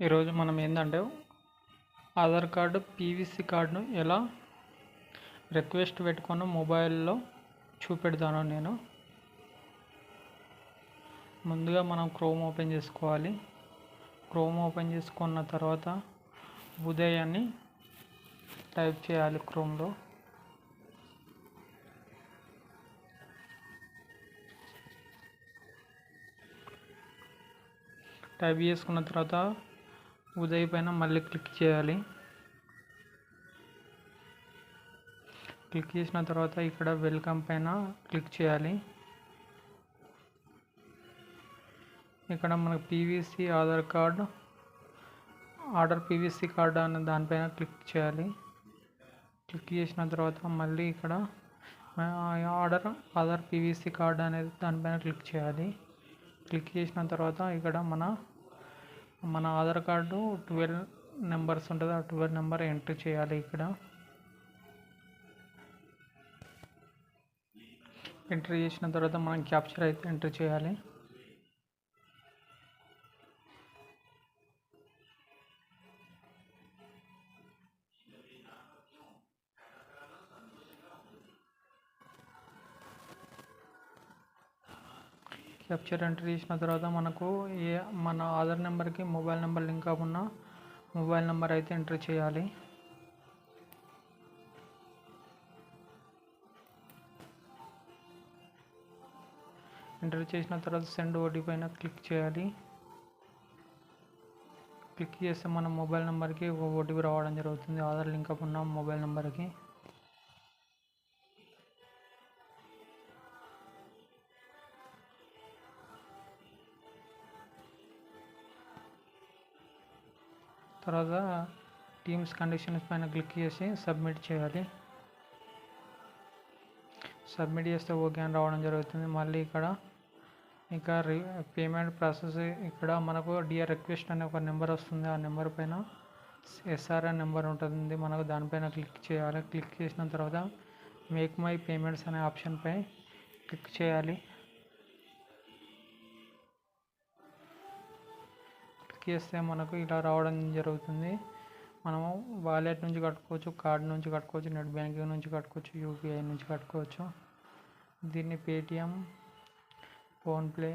ఈరోజు మనం ఏంటంటే ఆధార్ కార్డు పీవీసీ కార్డును ఎలా రిక్వెస్ట్ పెట్టుకున్న మొబైల్లో చూపెడతాను నేను. ముందుగా మనం క్రోమ్ ఓపెన్ చేసుకోవాలి. క్రోమ్ ఓపెన్ చేసుకున్న తర్వాత ఉదయ్ అని టైప్ చేయాలి క్రోమ్లో. టైప్ చేసుకున్న తర్వాత ఉదయ్ పైన మళ్ళీ క్లిక్ చేయాలి. క్లిక్ చేసిన తర్వాత ఇక్కడ వెల్కమ్ పైన క్లిక్ చేయాలి. ఇక్కడ మనకు PVC Aadhaar card order PVC card అనే దానిపైన క్లిక్ చేయాలి. క్లిక్ చేసిన తర్వాత మళ్ళీ ఇక్కడ ఆధార్ పీవీసీ కార్డ్ అనేది దానిపైన క్లిక్ చేయాలి. క్లిక్ చేసిన తర్వాత ఇక్కడ మన ఆధార్ కార్డు 12 నెంబర్స్ ఉంటుంది. ఆ 12 నెంబర్ ఎంటర్ చేయాలి. ఇక్కడ ఎంటర్ చేసిన తర్వాత మనం క్యాప్చర్ అయితే ఎంటర్ చేయాలి. క్యాప్చర్ ఎంటర్ చేసిన తర్వాత మనకు మన ఆధార్ నెంబర్కి మొబైల్ నెంబర్ లింక్ ఉన్న మొబైల్ నెంబర్ అయితే ఎంటర్ చేయాలి. ఎంటర్ చేసిన తర్వాత సెండ్ ఓటీపీ పైన క్లిక్ చేయాలి. క్లిక్ చేస్తే మన మొబైల్ నెంబర్కి ఒక ఓటీపీ రావడం జరుగుతుంది, ఆధార్ లింక్ ఉన్న మొబైల్ నెంబర్కి. తర్వాత టీమ్స్ కండిషన్స్ పైన క్లిక్ చేసి సబ్మిట్ చేయాలి. సబ్మిట్ చేస్తే ఓకే అని రావడం జరుగుతుంది. మళ్ళీ ఇక్కడ ఇంకా పేమెంట్ ప్రాసెస్ ఇక్కడ మనకు డిఆర్ రిక్వెస్ట్ అనే ఒక నెంబర్ వస్తుంది. ఆ నెంబర్ పైన ఎస్ఆర్ఎన్ నెంబర్ ఉంటుంది, మనకు దానిపైన క్లిక్ చేయాలి. క్లిక్ చేసిన తర్వాత మేక్ మై పేమెంట్స్ అనే ఆప్షన్పై క్లిక్ చేయాలి. క్లిక్ చేస్తే మనకు ఇలా రావడం జరుగుతుంది. మనము వాలెట్ నుంచి కట్టుకోవచ్చు, కార్డు నుంచి కట్టుకోవచ్చు, నెట్ బ్యాంకింగ్ నుంచి కట్టుకోవచ్చు, యూపీఐ నుంచి కట్టుకోవచ్చు. దీన్ని పేటిఎం, ఫోన్పే